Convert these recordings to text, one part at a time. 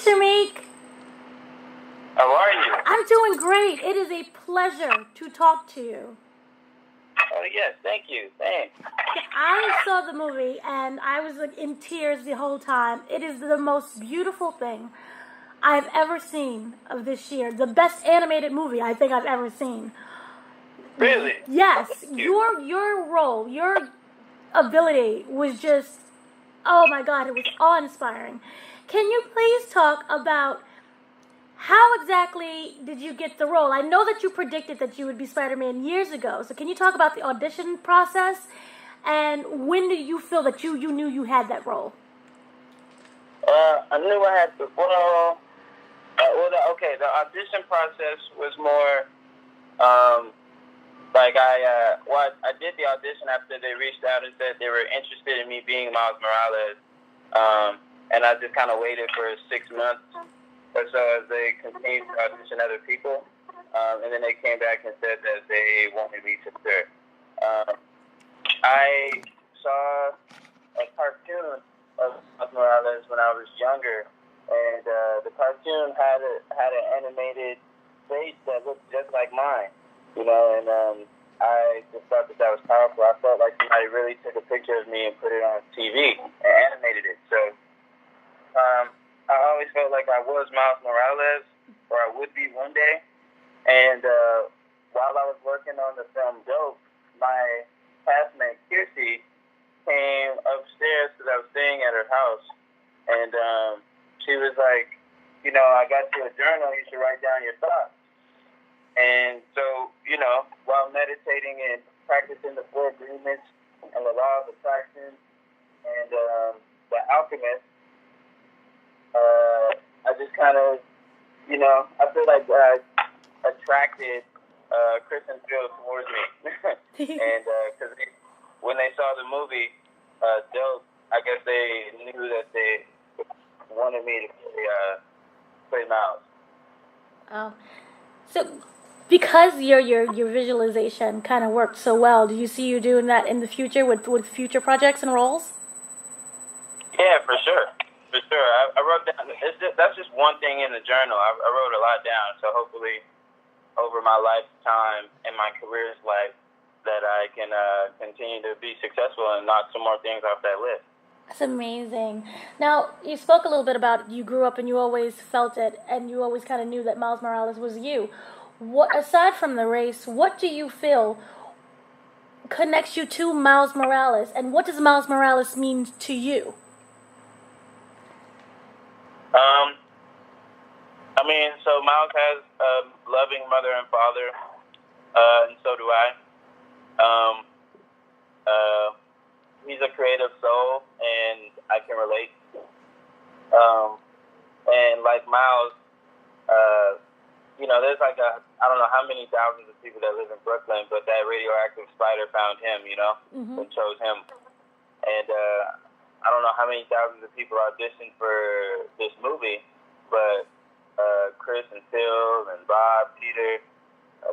Shameik. How are you? I'm doing great. It is a pleasure to talk to you. Oh, yes, thank you. Thanks. I saw the movie and I was like in tears the whole time. It is the most beautiful thing I've ever seen of this year. The best animated movie I think I've ever seen. Really? Yes, your role, your ability was just, oh my God, it was awe-inspiring. Can you please talk about how exactly did you get the role? I know that you predicted that you would be Spider-Man years ago. So can you talk about the audition process and when did you feel that you knew you had that role? I knew I had the role. The audition process was more I did the audition after they reached out and said they were interested in me being Miles Morales, and I just kind of waited for 6 months or so as they continued to audition other people, and then they came back and said that they wanted me to start. I saw a cartoon of Miles Morales when I was younger, and the cartoon had an animated face that looked just like mine, and I just thought that was powerful. I felt like somebody really took a picture of me and put it on TV and animated it. So I always felt like I was Miles Morales, or I would be one day. And while I was working on the film Dope, my classmate Kiersey came upstairs because I was staying at her house, and she was like, I got you a journal. You should write down your thoughts. And so, while meditating and practicing the 4 agreements and the law of attraction and the alchemist, I just kind of, I feel like I attracted Kristen Field towards me. And because when they saw the movie, Dope, I guess they knew that they wanted me to play Miles. Oh, so because your visualization kind of worked so well, do you see you doing that in the future with future projects and roles? Yeah, for sure. I wrote down. That's just one thing in the journal. I wrote a lot down. So hopefully, over my lifetime and my career's life, that I can continue to be successful and knock some more things off that list. That's amazing. Now, you spoke a little bit about you grew up and you always felt it, and you always kind of knew that Miles Morales was you. What, aside from the race, what do you feel connects you to Miles Morales, and what does Miles Morales mean to you? So Miles has a loving mother and father, and so do I. He's a creative soul, and I can relate. And like Miles, there's like I don't know how many thousands of people that live in Brooklyn, but that radioactive spider found him, and chose him. And I don't know how many thousands of people auditioned for this movie, but Chris and Phil and Bob, Peter,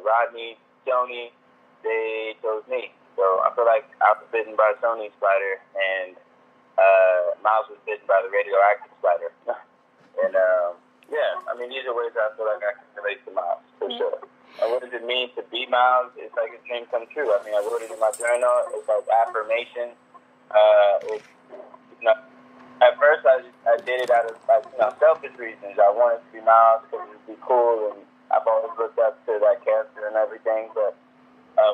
Rodney, Sony, they chose me. So I feel like I was bitten by a Sony spider, and Miles was bitten by the radioactive spider. And these are ways I feel like I can relate to Miles, for sure. And what does it mean to be Miles? It's like a dream come true. I wrote it in my journal. It's like affirmation. At first I did it out of selfish reasons. I wanted to be Miles because it would be cool, and I've always looked up to that character and everything. But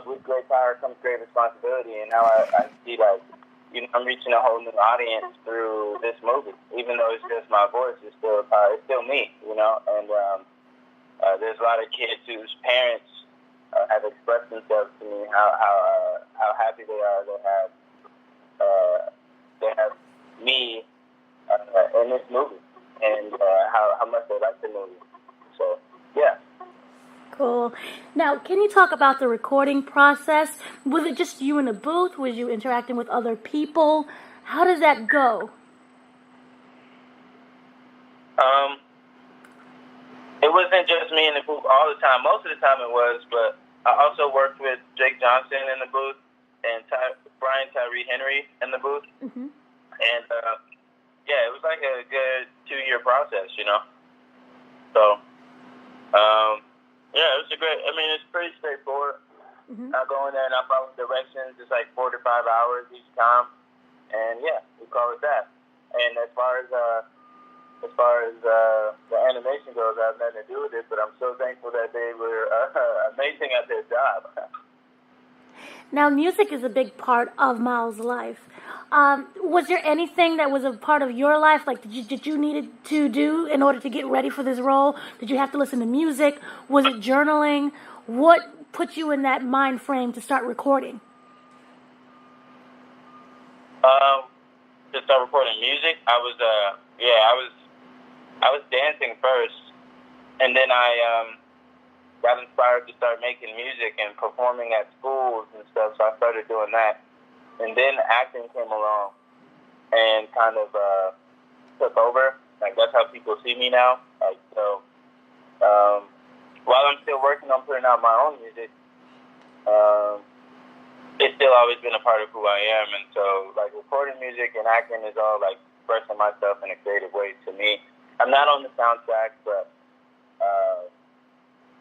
with great power comes great responsibility, and now I see I'm reaching a whole new audience through this movie. Even though it's just my voice, it's still me, And there's a lot of kids whose parents have expressed themselves to me how happy they are they have me in this movie, and how much they like the movie. So yeah. Cool. Now, can you talk about the recording process? Was it just you in the booth? Was you interacting with other people? How does that go? It wasn't just me in the booth all the time. Most of the time it was, but I also worked with Jake Johnson in the booth and Brian Tyree Henry in the booth. Mm-hmm. And it was like a good 2-year process, you know. So, yeah, it was a great. I mean, it's pretty straightforward. I go in there and I follow directions. It's like 4 to 5 hours each time, and yeah, we call it that. And as far as the animation goes, I have nothing to do with it, but I'm so thankful that they were amazing at their job. Now, music is a big part of Miles' life. Was there anything that was a part of your life, like did you needed to do in order to get ready for this role? Did you have to listen to music? Was it journaling? What put you in that mind frame to start recording? To start recording music, I was dancing first, and then I got inspired to start making music and performing at schools and stuff, so I started doing that. And then acting came along and kind of took over. Like, that's how people see me now. Like, so, while I'm still working on putting out my own music, it's still always been a part of who I am. And so, like, recording music and acting is all, like, expressing myself in a creative way to me. I'm not on the soundtrack, but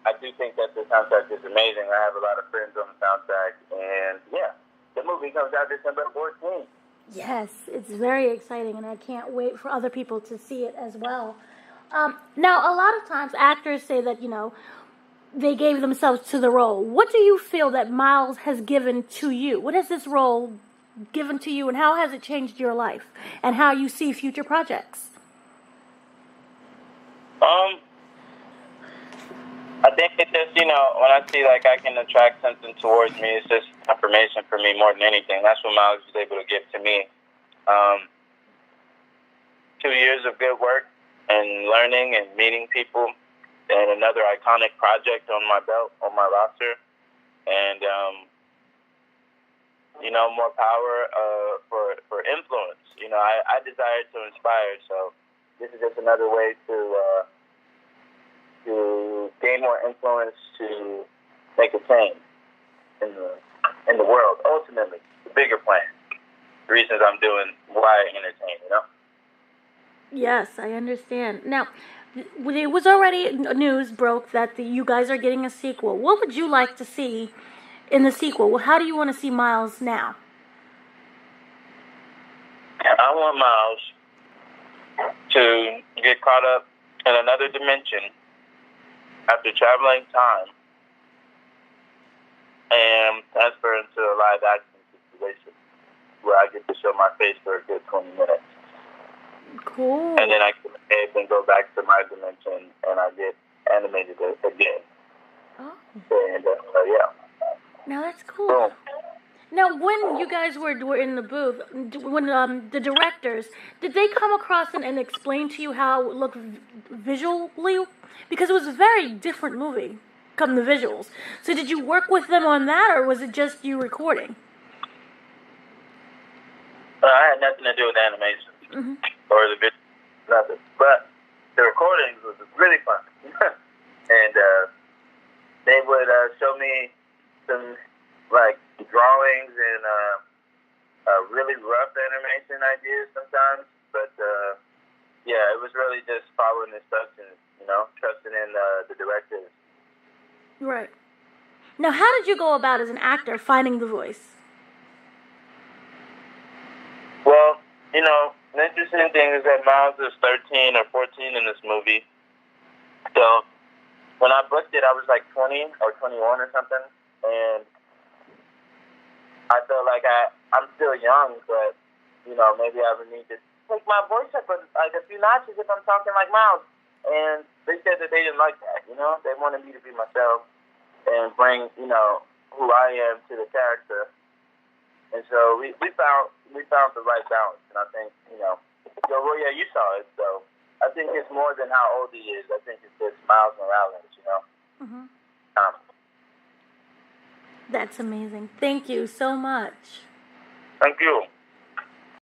I do think that the soundtrack is amazing. I have a lot of friends on the soundtrack, and yeah, the movie comes out December 14th. Yes, it's very exciting, and I can't wait for other people to see it as well. Now, a lot of times actors say that, they gave themselves to the role. What do you feel that Miles has given to you? What has this role given to you, and how has it changed your life and how you see future projects? I think it's just, when I see, like, I can attract something towards me, it's just affirmation for me more than anything. That's what Miles was able to give to me. 2 years of good work and learning and meeting people, and another iconic project on my belt, on my roster, and, more power for influence. I desire to inspire, so this is just another way to gain more influence, to make a change in the world. Ultimately, the bigger plan. The reasons I'm doing why I entertain, Yes, I understand. Now, it was already news broke that you guys are getting a sequel. What would you like to see in the sequel? Well, how do you want to see Miles now? I want Miles to get caught up in another dimension after traveling time and transfer into a live action situation where I get to show my face for a good 20 minutes. Cool. And then I can go back to my dimension and I get animated again. Oh. And yeah. Now that's cool. Boom. Now, when you guys were in the booth, when the directors, did they come across and explain to you how it looked visually? Because it was a very different movie, come the visuals. So did you work with them on that, or was it just you recording? I had nothing to do with animation or the video, nothing. But the recordings was really fun. And they would show me some, like, drawings and really rough animation ideas sometimes. But, yeah, it was really just following instructions, trusting in the directors. Right. Now, how did you go about, as an actor, finding the voice? Well, the interesting thing is that Miles is 13 or 14 in this movie. So when I booked it, I was like 20 or 21 or something. And I felt like I'm still young, but, maybe I would need to take my voice up like a few notches if I'm talking like Miles. And they said that they didn't like that, They wanted me to be myself and bring, who I am to the character. And so we found the right balance. And I think, well, yeah, you saw it. So I think it's more than how old he is. I think it's just Miles Morales, That's amazing. Thank you so much. Thank you.